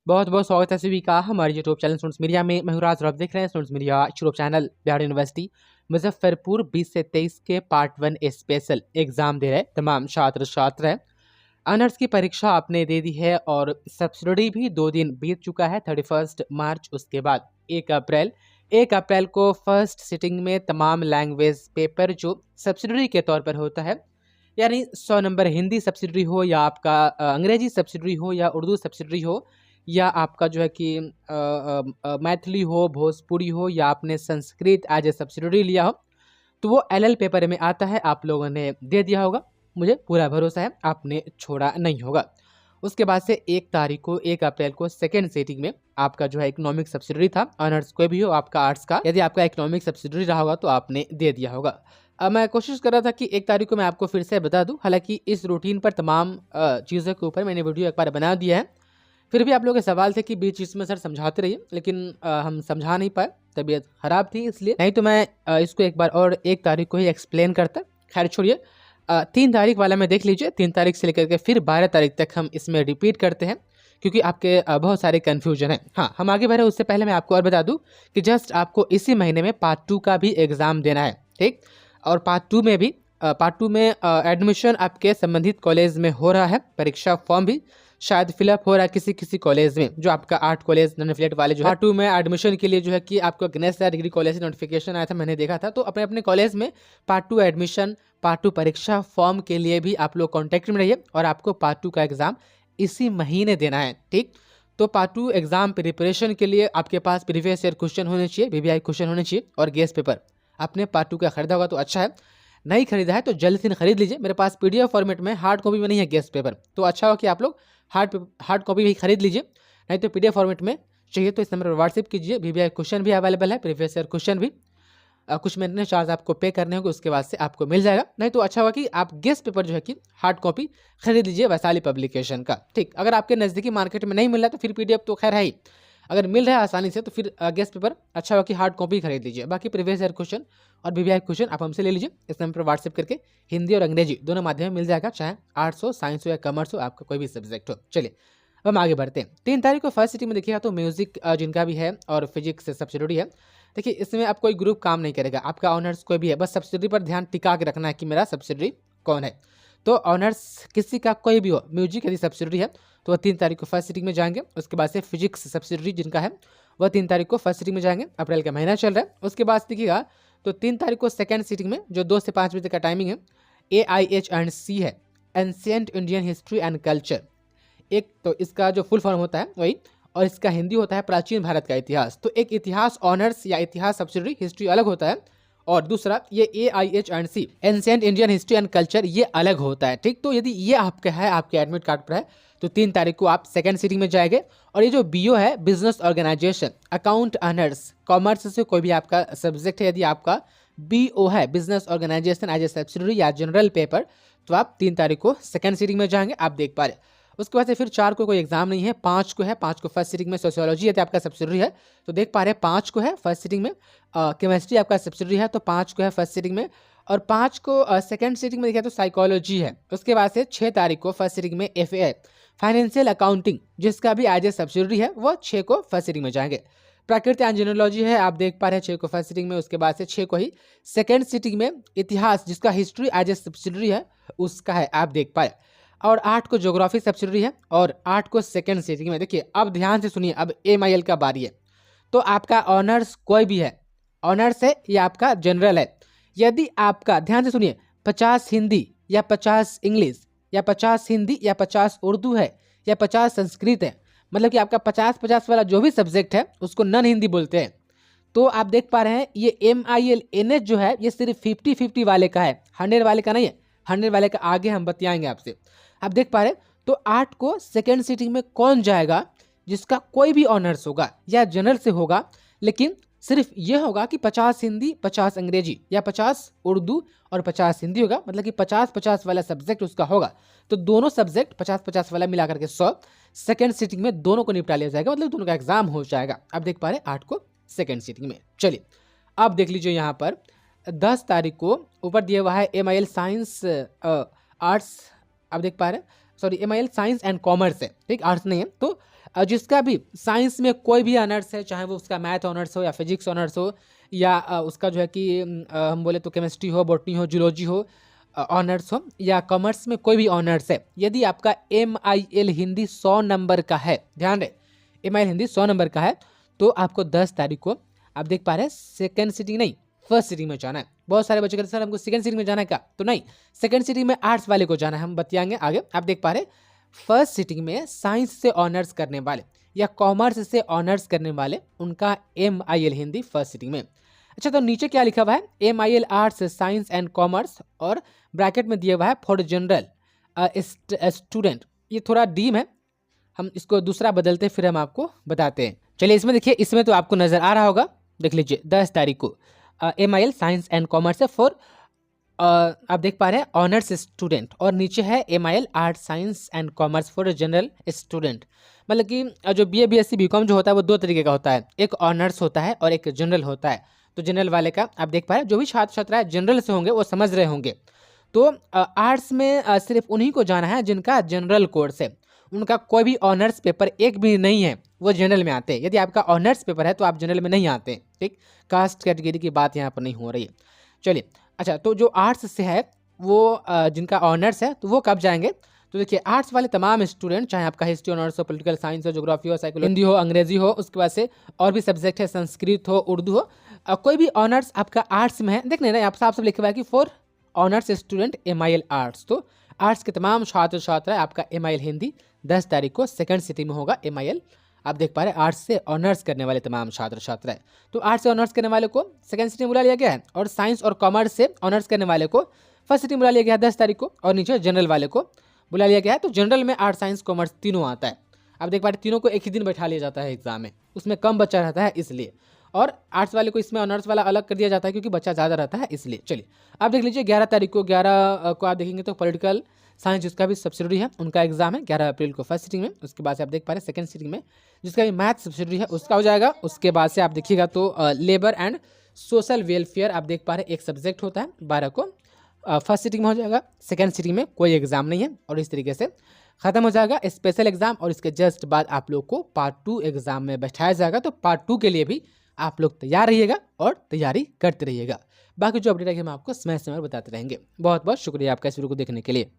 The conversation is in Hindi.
बहुत बहुत स्वागत है सभी का हमारे यूट्यूब चैनल स्टूडेंट्स मीडिया में। मैं हूं राज और आप देख रहे हैं students media YouTube channel. Bihar university Muzaffarpur 20 से 23 के पार्ट 1 स्पेशल एग्जाम दे रहे तमाम छात्र हैं। ऑनर्स की परीक्षा आपने दे दी है और सब्सिडी भी 2 दिन बीत चुका है, 31 मार्च। उसके बाद 1 अप्रैल को फर्स्ट सिटिंग में तमाम लैंग्वेज पेपर जो सब्सिडी के तौर पर होता है, यानी 100 नंबर हिंदी सब्सिडी हो या आपका अंग्रेजी सब्सिडी हो या उर्दू सब्सिडी हो या आपका जो है कि मैथिली हो, भोजपुरी हो या आपने संस्कृत एज ए सब्सिडी लिया हो, तो वो एलएल पेपर में आता है। आप लोगों ने दे दिया होगा, मुझे पूरा भरोसा है आपने छोड़ा नहीं होगा। उसके बाद से 1 अप्रैल को सेकेंड सेटिंग में आपका जो है इकोनॉमिक सब्सिडी था। ऑनर्स कोई भी हो आपका आर्ट्स का, यदि आपका इकोनॉमिक सब्सिडी रहा होगा तो आपने दे दिया होगा। अब मैं कोशिश कर रहा था कि 1 तारीख को मैं आपको फिर से बता दूं, हालांकि इस रूटीन पर तमाम चीज़ों के ऊपर मैंने वीडियो एक बार बना दिया है। फिर भी आप लोगों के सवाल थे कि बीच इसमें सर समझाते रहिए, लेकिन हम समझा नहीं पाए, तबीयत खराब थी इसलिए। नहीं तो मैं इसको एक बार और 1 तारीख को ही एक्सप्लेन करता। खैर छोड़िए, 3 तारीख वाला में देख लीजिए। 3 तारीख से लेकर के फिर 12 तारीख तक हम इसमें रिपीट करते हैं, क्योंकि आपके बहुत सारे कन्फ्यूजन हैं। हाँ, हम आगे बढ़े उससे पहले मैं आपको और बता दूं कि जस्ट आपको इसी महीने में पार्ट 2 का भी एग्ज़ाम देना है, ठीक। और पार्ट टू में एडमिशन आपके संबंधित कॉलेज में हो रहा है। परीक्षा फॉर्म भी शायद फिलअप हो रहा है किसी किसी कॉलेज में, जो आपका आर्ट कॉलेज नॉन एफिलिएट वाले जो है। पार्ट 2 में एडमिशन के लिए जो है कि आपको गणेश डिग्री कॉलेज से नोटिफिकेशन आया था, मैंने देखा था। तो अपने अपने कॉलेज में पार्ट 2 एडमिशन, पार्ट 2 परीक्षा फॉर्म के लिए भी आप लोग कॉन्टैक्ट में रहिए। और आपको पार्ट 2 का एग्जाम इसी महीने देना है, ठीक। तो पार्ट 2 एग्जाम प्रिपरेशन के लिए आपके पास प्रीवियस ईयर क्वेश्चन होने चाहिए, वीवीआई क्वेश्चन होने चाहिए और गेस्ट पेपर। आपने पार्ट 2 का खरीदा होगा तो अच्छा है, नहीं खरीदा है तो जल्द से खरीद लीजिए। मेरे पास पीडीएफ फॉर्मेट में, हार्ड कॉपी में नहीं है गेस्ट पेपर, तो अच्छा हो कि आप लोग हार्ड कॉपी भी खरीद लीजिए। नहीं तो पीडीएफ फॉर्मेट में चाहिए तो इस नंबर पर व्हाट्सएप कीजिए। वीवीआई क्वेश्चन भी अवेलेबल है, प्रीवियस ईयर क्वेश्चन भी। कुछ मेंटेनेंस चार्ज आपको पे करने होंगे, उसके बाद से आपको मिल जाएगा। नहीं तो अच्छा होगा कि आप गेस्ट पेपर जो है कि हार्ड कॉपी खरीद लीजिए वैशाली पब्लिकेशन का, ठीक। अगर आपके नज़दीकी मार्केट में नहीं मिल रहा तो फिर पीडीएफ तो खैर है ही, अगर मिल रहा है आसानी से तो फिर गेस्ट पेपर अच्छा होगा कि हार्ड कॉपी खरीद लीजिए। बाकी प्रीवियस ईयर क्वेश्चन और वीवीआई क्वेश्चन आप हमसे ले लीजिए, इस नंबर पर व्हाट्सएप करके। हिंदी और अंग्रेजी दोनों माध्यम में मिल जाएगा, चाहे आर्ट्स हो, साइंस हो या कॉमर्स हो, आपका कोई भी सब्जेक्ट हो। चलिए अब हम आगे बढ़ते हैं। 3 तारीख को फर्स्ट सिटी में देखिएगा तो म्यूजिक जिनका भी है और फिजिक्स सब्सिडी है। देखिए इसमें आप कोई ग्रुप काम नहीं करेगा, आपका ऑनर्स कोई भी है, बस सब्सिडी पर ध्यान टिका के रखना है कि मेरा सब्सिडी कौन है। तो ऑनर्स किसी का कोई भी हो, म्यूजिक यदि सब्सिडी है तो वह 3 तारीख को फर्स्ट सिटिंग में जाएंगे। उसके बाद से फिजिक्स सब्सिडी जिनका है वह 3 तारीख को फर्स्ट सिटिंग में जाएंगे। अप्रैल का महीना चल रहा है। उसके बाद देखिएगा तो 3 तारीख को सेकेंड सिटिंग में जो 2 से 5 बजे तक का टाइमिंग है, AIH&C है, ancient Indian history and culture. एक तो इसका जो फुल फॉर्म होता है वही, और इसका हिंदी होता है प्राचीन भारत का इतिहास। तो एक इतिहास ऑनर्स या इतिहास सब्सिडी हिस्ट्री अलग होता है, और दूसरा ये AIH&C ancient Indian history and culture ये अलग होता है, ठीक। तो यदि ये आपका है, आपके एडमिट कार्ड पर है, तो 3 तारीख को आप सेकेंड सिटिंग में जाएंगे। और ये जो BO है, business organisation, account owners, commerce से कोई भी आपका सब्जेक्ट है, यदि आपका BO है, business organisation as a subsidy या जनरल पेपर, तो आप 3 तारीख को सेकेंड सिटिंग में जाएंगे। आप देख पा रहे। उसके बाद से फिर 4 को कोई एग्जाम नहीं है, 5 को है। 5 को फर्स्ट सिटिंग में सोशियोलॉजी यदि आपका सब्सिडी है तो देख पा रहे हैं 5 को है फर्स्ट सिटिंग में। केमिस्ट्री आपका सब्सिडी है तो 5 को है फर्स्ट सिटिंग में। और 5 को सेकंड सिटिंग में देखिए तो साइकोलॉजी है। उसके बाद से 6 तारीख को फर्स्ट सिटिंग में FA फाइनेंशियल अकाउंटिंग जिसका भी एज ए सब्सिडी है, वो 6 को फर्स्ट सिटिंग में जाएंगे। प्राकृतिक एंड जीनोलॉजी है, आप देख पा रहे हैं 6 को फर्स्ट सिटिंग में। उसके बाद से 6 को ही सेकेंड सिटिंग में इतिहास जिसका हिस्ट्री एज ए सब्सिडी है उसका है, आप देख पाए। और 8 को ज्योग्राफी सब्सिडी है और 8 को सेकेंड सिटिंग में। देखिए अब ध्यान से सुनिए, अब MIL का बारी है। तो आपका ऑनर्स कोई भी है, ऑनर्स है या आपका जनरल है, यदि आपका, ध्यान से सुनिए, 50 हिंदी या 50 इंग्लिश या 50 हिंदी या 50 उर्दू है या 50 संस्कृत है, मतलब कि आपका 50-50 वाला जो भी सब्जेक्ट है उसको नॉन हिंदी बोलते हैं। तो आप देख पा रहे हैं ये MIL NH जो है ये सिर्फ 50-50 वाले का है, 100 वाले का नहीं है। 100 वाले का आगे हम बताएंगे आपसे। आप देख पा रहे हैं तो 8 को सेकेंड सिटिंग में कौन जाएगा, जिसका कोई भी ऑनर्स होगा या जनरल से होगा, लेकिन सिर्फ ये होगा कि 50 हिंदी 50 अंग्रेजी या 50 उर्दू और 50 हिंदी होगा, मतलब कि 50-50 वाला सब्जेक्ट उसका होगा। तो दोनों सब्जेक्ट 50-50 वाला मिला करके 100 सेकेंड सिटिंग में दोनों को निपटा लिया जाएगा, मतलब दोनों का एग्जाम हो जाएगा। आप देख पा रहे हैं 8 को सेकेंड सिटिंग में। चलिए अब देख लीजिए यहाँ पर 10 तारीख को ऊपर दिया हुआ है MIL साइंस आर्ट्स, आप देख पा रहे हैं, sorry MIL science and commerce है, ठीक, आर्ट्स नहीं है। तो जिसका भी साइंस में कोई भी ऑनर्स है, चाहे वो उसका मैथ ऑनर्स हो या फिजिक्स ऑनर्स हो या उसका जो है कि हम बोले तो केमिस्ट्री हो, बॉटनी हो, जूलॉजी हो ऑनर्स हो, या कॉमर्स में कोई भी ऑनर्स है, यदि आपका MIL हिंदी 100 नंबर का है, ध्यान रहे MIL हिंदी 100 नंबर का है, तो आपको 10 तारीख को आप देख पा रहे हैं सेकेंड सिटिंग नहीं फर्स्ट सिटिंग में जाना है। बहुत सारे बच्चे कहते हैं सर हमको सेकंड सिटिंग में जाना है क्या, तो नहीं, सेकंड सिटिंग में आर्ट्स वाले को जाना है, हम बताएंगे आगे। आप देख पा रहे फर्स्ट सिटिंग में साइंस से ऑनर्स करने वाले या कॉमर्स से ऑनर्स करने वाले, उनका MIL हिंदी फर्स्ट सिटिंग में। अच्छा, तो नीचे क्या लिखा हुआ है, MIL arts science and commerce, और ब्रैकेट में दिया हुआ है फॉर जनरल स्टूडेंट। ये थोड़ा डीम है, हम इसको दूसरा बदलते फिर हम आपको बताते हैं। चलिए इसमें देखिए, इसमें तो आपको नजर आ रहा होगा, देख लीजिए 10 तारीख को MIL साइंस एंड कॉमर्स है फॉर आप देख पा रहे हैं ऑनर्स स्टूडेंट, और नीचे है MIL art science and commerce for general student. मतलब कि जो BA BSc BCom जो होता है वो दो तरीके का होता है, एक ऑनर्स होता है और एक जनरल होता है। तो जनरल वाले का आप देख पा रहे हैं, जो भी छात्र छात्रा जनरल से होंगे वो समझ रहे होंगे। तो आर्ट्स में सिर्फ उन्हीं को जाना है जिनका जनरल कोर्स है, उनका कोई भी ऑनर्स पेपर एक भी नहीं है, वो जनरल में आते हैं। यदि आपका ऑनर्स पेपर है तो आप जनरल में नहीं आते, ठीक। कास्ट कैटेगरी की बात यहाँ पर नहीं हो रही है। चलिए, अच्छा, तो जो आर्ट्स से है वो जिनका ऑनर्स है तो वो कब जाएंगे, तो देखिए आर्ट्स वाले तमाम स्टूडेंट, चाहे आपका हिस्ट्री ऑनर्स हो, पॉलिटिकल साइंस हो, ज्योग्राफी हो, साइकोलॉजी, हिंदी हो, अंग्रेजी हो, उसके बाद से और भी सब्जेक्ट है, संस्कृत हो, उर्दू हो, कोई भी ऑनर्स आपका आर्ट्स में है, देख लेना आप साफ साफ लिखा हुआ है कि for honours student MIL arts. तो आर्ट्स के तमाम छात्र छात्रा आपका MIL हिंदी 10 तारीख को सेकंड सिटी में होगा। MIL आप देख पा रहे हैं आर्ट्स से ऑनर्स करने वाले तमाम छात्र छात्राएं, तो आर्ट्स से ऑनर्स करने वाले को सेकंड सिटी में बुला लिया गया है, और साइंस और कॉमर्स से ऑनर्स करने वाले को फर्स्ट सिटी में बुला लिया गया है 10 तारीख को, और नीचे जनरल वाले को बुला लिया गया है। तो जनरल में आर्ट्स साइंस कॉमर्स तीनों आता है। आप देख पा रहे तीनों को एक ही दिन बैठा लिया जाता है एग्जाम में, उसमें कम बच्चा रहता है इसलिए, और आर्ट्स वाले को इसमें ऑनर्स वाला अलग कर दिया जाता है क्योंकि बच्चा ज़्यादा रहता है इसलिए। चलिए आप देख लीजिए 11 तारीख को, 11 को आप देखेंगे तो पॉलिटिकल साइंस जिसका भी सब्सिडी है उनका एग्जाम है 11 अप्रैल को फर्स्ट सिटिंग में। उसके बाद से आप देख पा रहे हैं सेकंड सिटिंग में जिसका भी मैथ सब्सिडी है उसका हो जाएगा। उसके बाद से आप देखिएगा तो लेबर एंड सोशल वेलफेयर आप देख पा रहे हैं एक सब्जेक्ट होता है 12 को फर्स्ट सिटिंग में हो जाएगा, सेकंड सिटिंग में कोई एग्जाम नहीं है, और इस तरीके से खत्म हो जाएगा स्पेशल एग्जाम। और इसके जस्ट बाद आप लोग को पार्ट 2 एग्जाम में बैठाया जाएगा। तो पार्ट 2 के लिए भी आप लोग तैयार रहिएगा और तैयारी करते रहिएगा। बाकी जो अपडेट है हम आपको समय समय बताते रहेंगे। बहुत बहुत शुक्रिया आपका इस वीडियो को देखने के लिए।